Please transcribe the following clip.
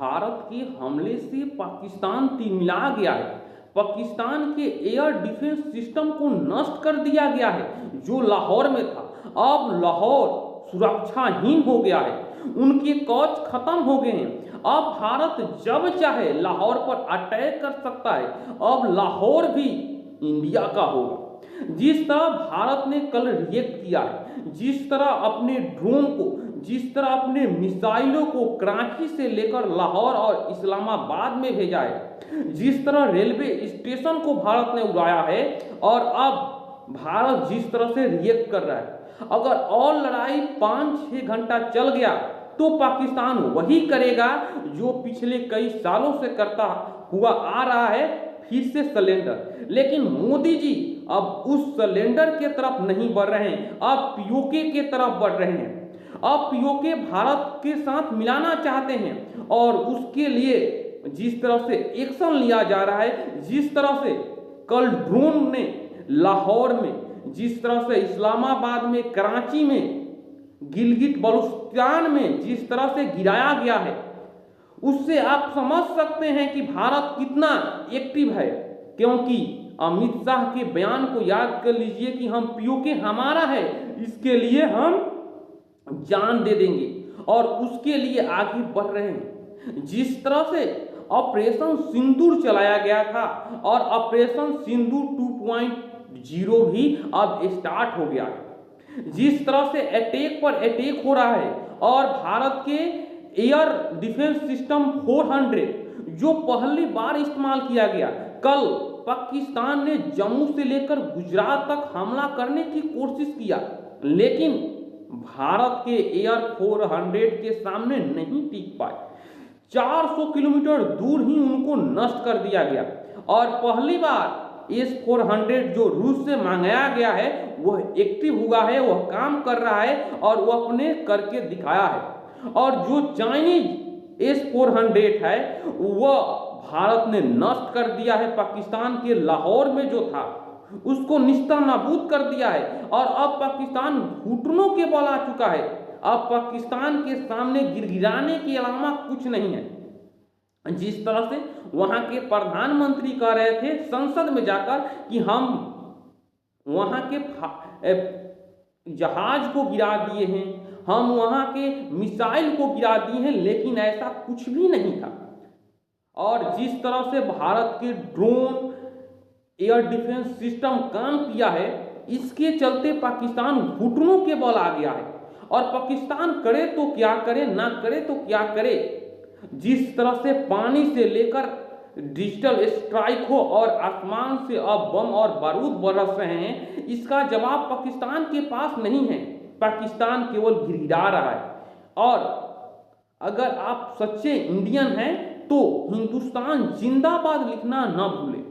भारत के हमले से पाकिस्तान तिलमिला गया है। पाकिस्तान के एयर डिफेंस सिस्टम को नष्ट कर दिया गया है जो लाहौर में था। अब लाहौर सुरक्षाहीन हो गया है, उनके कवच खत्म हो गए हैं। अब भारत जब चाहे लाहौर पर अटैक कर सकता है। अब लाहौर भी इंडिया का होगा। जिस तरह भारत ने कल रिएक्ट किया है, जिस तरह अपने ड्रोन को, जिस तरह अपने मिसाइलों को कराची से लेकर लाहौर और इस्लामाबाद में भेजा है, जिस तरह रेलवे स्टेशन को भारत ने उड़ाया है, और अब भारत जिस तरह से रिएक्ट कर रहा है, अगर और लड़ाई 5-6 घंटा चल गया तो पाकिस्तान वही करेगा जो पिछले कई सालों से करता हुआ आ रहा है, फिर से सरेंडर। लेकिन मोदी जी अब उस सरेंडर के तरफ नहीं बढ़ रहे हैं, अब पीओके के तरफ बढ़ रहे हैं। अब पीओके भारत के साथ मिलाना चाहते हैं और उसके लिए जिस तरह से एक्शन लिया जा रहा है, जिस तरह से कल ड्रोन ने लाहौर में, जिस तरह से इस्लामाबाद में, कराची में, गिलगित बलूचिस्तान में जिस तरह से गिराया गया है, उससे आप समझ सकते हैं कि भारत कितना एक्टिव है। क्योंकि अमित शाह के बयान को याद कर लीजिए कि हम पीओके हमारा है, इसके लिए हम जान दे देंगे, और उसके लिए आगे बढ़ रहे हैं। जिस तरह से ऑपरेशन सिंदूर चलाया गया था और ऑपरेशन सिंदूर 2.0 भी अब स्टार्ट हो गया है। जिस तरह से अटैक पर अटैक हो रहा है और भारत के एयर डिफेंस सिस्टम 400 जो पहली बार इस्तेमाल किया गया, कल पाकिस्तान ने जम्मू से लेकर गुजरात तक हमला करने की कोशिश किया, लेकिन भारत के एयर 400 के सामने नहीं टिक पाए। 400 किलोमीटर दूर ही उनको नष्ट कर दिया गया। और पहली बार S-400 जो रूस से मंगाया गया है वह एक्टिव हुआ है, वह काम कर रहा है और वह अपने करके दिखाया है। और जो चाइनीज S-400 है वह भारत ने नष्ट कर दिया है। पाकिस्तान के लाहौर में जो था उसको निस्तानाबूद कर दिया है और अब पाकिस्तान घुटनों के बल आ चुका है। अब पाकिस्तान के सामने गिड़गिड़ाने के अलावा कुछ नहीं है। जिस तरह से वहां के प्रधानमंत्री कह रहे थे संसद में जाकर कि हम वहां के जहाज को गिरा दिए हैं, हम वहां के मिसाइल को गिरा दिए हैं, लेकिन ऐसा कुछ भी नहीं था। और जिस तरह से भारत के ड्रोन एयर डिफेंस सिस्टम काम किया है, इसके चलते पाकिस्तान घुटनों के बल आ गया है। और पाकिस्तान करे तो क्या करे, ना करे तो क्या करे। जिस तरह से पानी से लेकर डिजिटल स्ट्राइक हो और आसमान से अब बम और बारूद बरस रहे हैं, इसका जवाब पाकिस्तान के पास नहीं है। पाकिस्तान केवल गिड़गिड़ा रहा है। और अगर आप सच्चे इंडियन हैं तो हिंदुस्तान जिंदाबाद लिखना न भूलें।